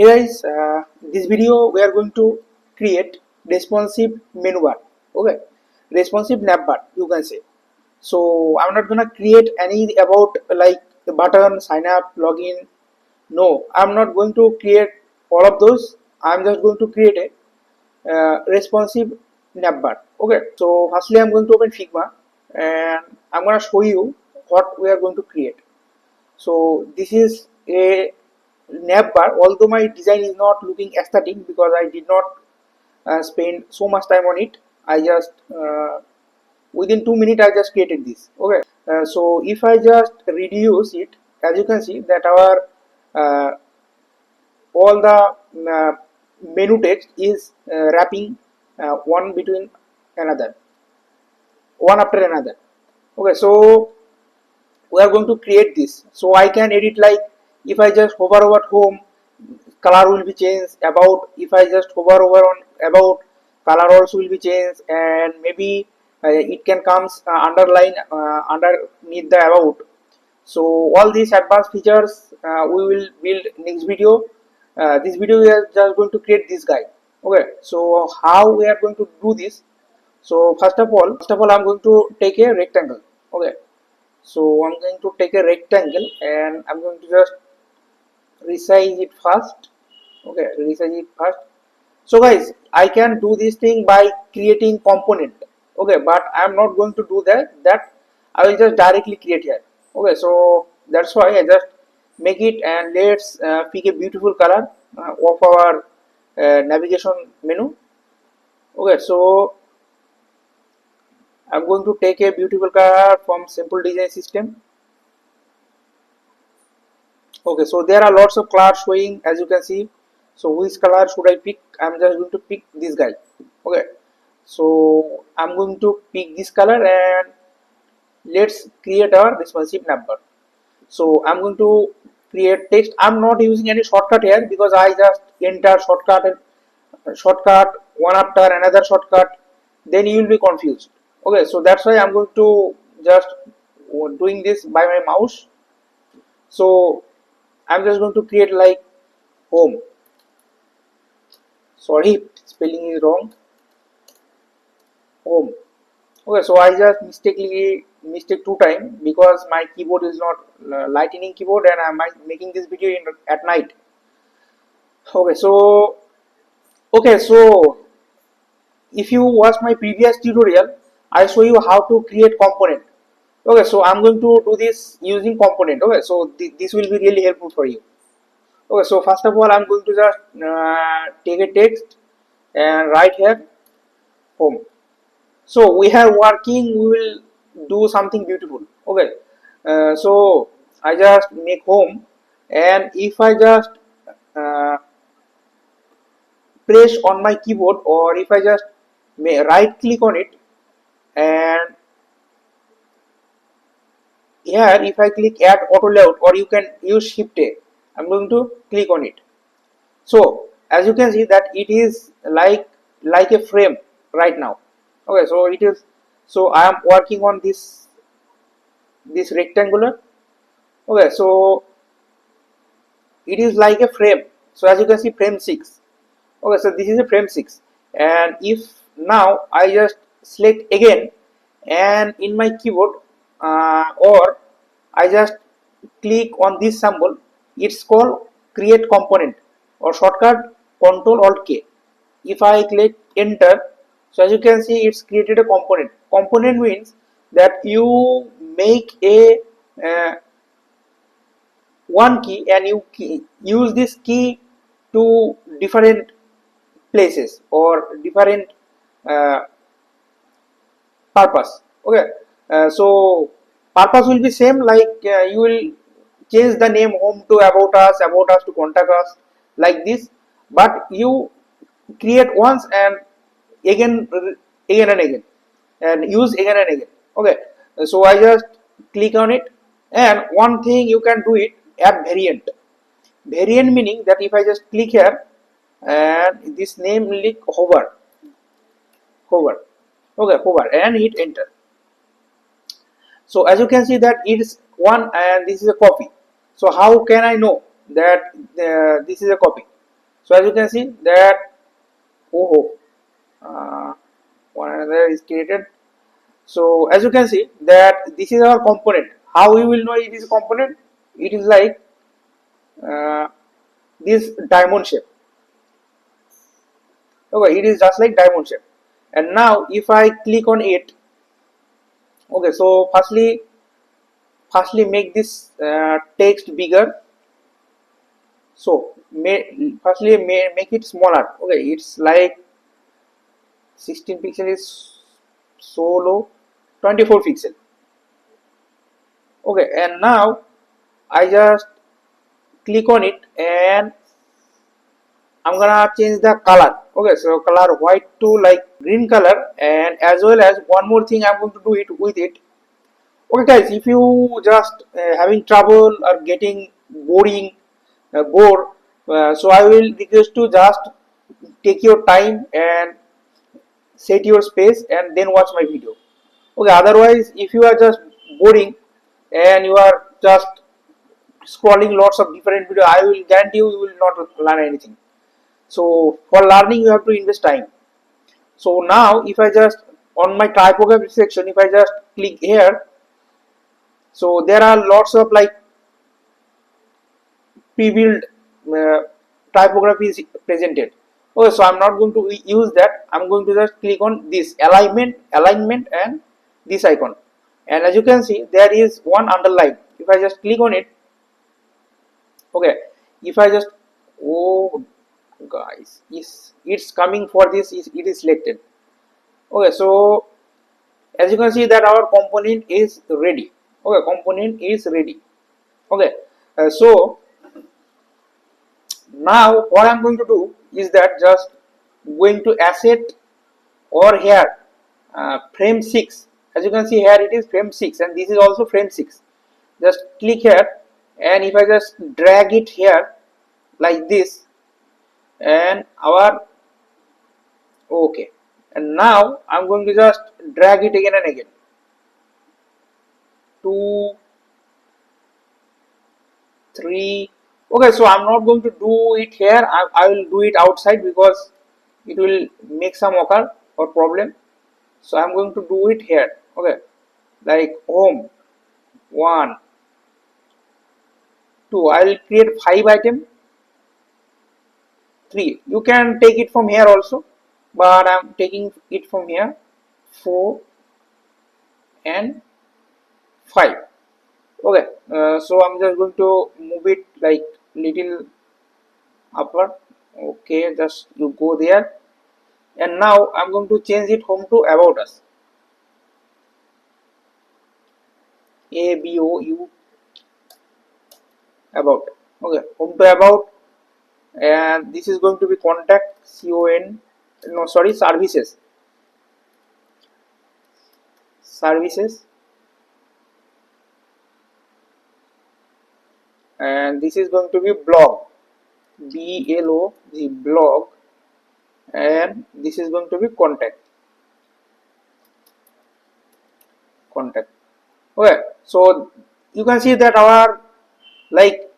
Hey guys, this video we are going to create responsive menu bar. Okay, responsive nav bar you can say. So I'm not gonna create any about like the button, sign up, login. No, I'm not going to create all of those. I'm just going to create a responsive nav bar. Okay, so firstly I'm going to open Figma and I'm gonna show you what we are going to create. So this is a nav bar, although my design is not looking aesthetic because I did not spend so much time on it. I just within 2 minutes I just created this. Okay, so if I just reduce it, as you can see that our uh, all the menu text is wrapping one between another, one after another. Okay, so we are going to create this, so I can edit like if I just hover over home, color will be changed. About, if I just hover over on about, color also will be changed, and maybe it can comes underline underneath the about. So all these advanced features we will build next video. This video we are just going to create this guy. Okay, so how we are going to do this? So first of all I'm going to take a rectangle. Okay, so I'm going to take a rectangle and I'm going to just resize it first. Okay, resize it first. So guys, I can do this thing by creating component. Okay, but I'm not going to do that I will just directly create here. Okay, so that's why I just make it, and let's pick a beautiful color of our navigation menu. Okay, so I'm going to take a beautiful color from simple design system. Okay, so there are lots of colors showing, as you can see. So which color should I pick? I'm just going to pick this guy. Okay, so I'm going to pick this color and let's create our responsive number. So I'm going to create text. I'm not using any shortcut here because I just enter shortcut and shortcut one after another shortcut, then you will be confused. Okay, so that's why I'm going to just doing this by my mouse. So I'm just going to create like home. Sorry, spelling is wrong. Home. Okay, so I just mistake two times because my keyboard is not lightning keyboard, and I'm making this video at night. Okay, so if you watch my previous tutorial, I show you how to create component. Okay, so I'm going to do this using component. Okay, so this will be really helpful for you. Okay, so first of all I'm going to just take a text and write here home. So we are working, we will do something beautiful. Okay, so I just make home, and if I just uh, press on my keyboard, or if I just right click on it, and here if I click add auto layout, or you can use shift A, I'm going to click on it. So as you can see that it is like a frame right now. Okay, so it is, so I am working on this rectangular. Okay, so it is like a frame. So as you can see, frame 6. Okay, so this is a frame 6, and if now I just select again, and in my keyboard or I just click on this symbol, it's called create component, or shortcut Control Alt K. If I click enter, so as you can see it's created a component. Component means that you make a one key, and you use this key to different places or different uh, purpose. Okay, so purpose will be same, like you will change the name home to about us to contact us, like this, but you create once and again, again and again, and use again and again. Okay, so I just click on it, and one thing you can do it, add variant. Variant meaning that if I just click here and this name will hover. Okay, hover and hit enter. So as you can see that it is one and this is a copy. So how can I know that this is a copy? So as you can see that, oh, one another is created. So as you can see that this is our component. How we will know it is a component? It is like uh, this diamond shape. Okay, it is just like diamond shape. And now if I click on it, okay, so firstly make this text bigger. So make it smaller. Okay, it's like 16 pixel is so low, 24 pixel. Okay, and now I just click on it and I'm gonna change the color. Okay, so color white to like green color, and as well as one more thing I'm going to do it with it. Okay guys, if you just having trouble or getting bored, so I will request to just take your time and set your space and then watch my video. Okay, otherwise if you are just boring and you are just scrolling lots of different video, I will guarantee you will not learn anything. So for learning you have to invest time. So now if I just on my typography section, if I just click here, so there are lots of like pre-built uh, typography is presented. Okay, so I'm not going to use that. I'm going to just click on this alignment and this icon, and as you can see there is one underline. If I just click on it, okay, if I just, oh guys, yes, it's coming for this, it is selected. Okay, so as you can see that our component is ready. Okay, component is ready. Okay, so now what I'm going to do is that just going to asset or here frame 6. As you can see here it is frame 6 and this is also frame 6. Just click here, and if I just drag it here like this, and our, okay, and now I'm going to just drag it again and again, 2, 3. Okay, so I'm not going to do it here. I will do it outside because it will make some occur or problem. So I'm going to do it here. Okay, like home 1, 2. I will create 5 item, 3. You can take it from here also, but I'm taking it from here, 4 and 5. Okay, so I'm just going to move it like little upward. Okay, just you go there, and now I'm going to change it home to about us, ABOU, about. Okay, home to about, and this is going to be contact, CON, no sorry, services, and this is going to be blog, BLOG, blog, and this is going to be contact. Okay, so you can see that our like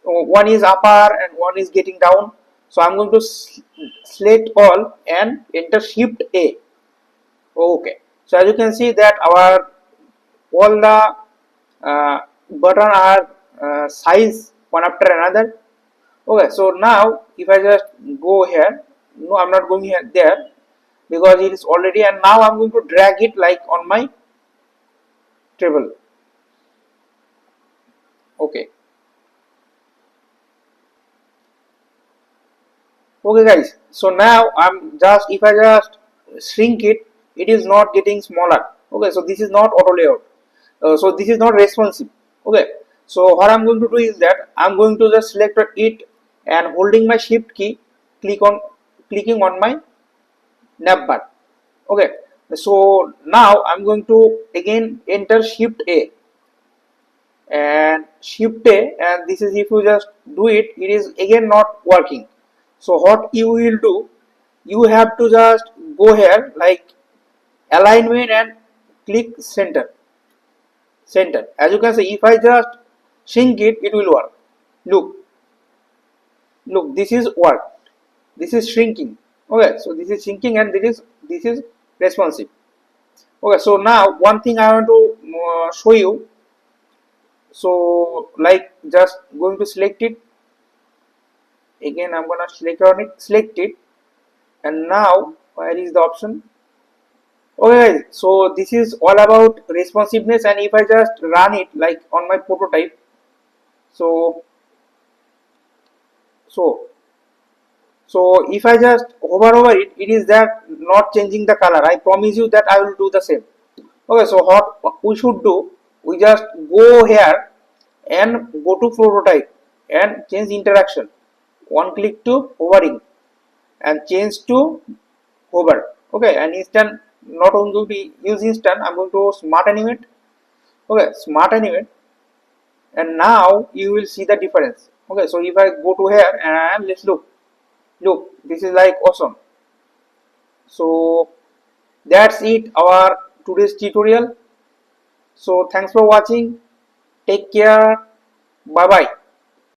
one is upper and one is getting down. So I'm going to select all and enter shift A. Okay, so as you can see that our all the button are size one after another. Okay, so now if I just go here, no, I'm not going here there because it is already, and now I'm going to drag it like on my table. Okay, okay guys, so now I'm just, if I just shrink it, it is not getting smaller. Okay, so this is not auto layout, so this is not responsive. Okay, so what I'm going to do is that I'm going to just select it and holding my shift key, clicking on my navbar. Okay, so now I'm going to again enter shift A and shift A, and this is, if you just do it, it is again not working. So what you will do, you have to just go here like alignment and click center. As you can see, if I just shrink it, it will work. Look, this is work. this is shrinking. Okay, so this is shrinking and this is responsive. Okay, so now one thing I want to show you. So like just going to select it again, I'm gonna select it, and now where is the option? Okay, so this is all about responsiveness, and if I just run it like on my prototype, so so so if I just hover over it, it is that not changing the color. I promise you that I will do the same. Okay, so what we should do, we just go here and go to prototype and change interaction. One click to hovering and change to hover. Okay, and instant, not only going to use instant, I'm going to smart animate. Okay, smart animate, and now you will see the difference. Okay, so if I go to here and let's look, this is like awesome. So that's it, our today's tutorial. So thanks for watching. Take care. Bye bye.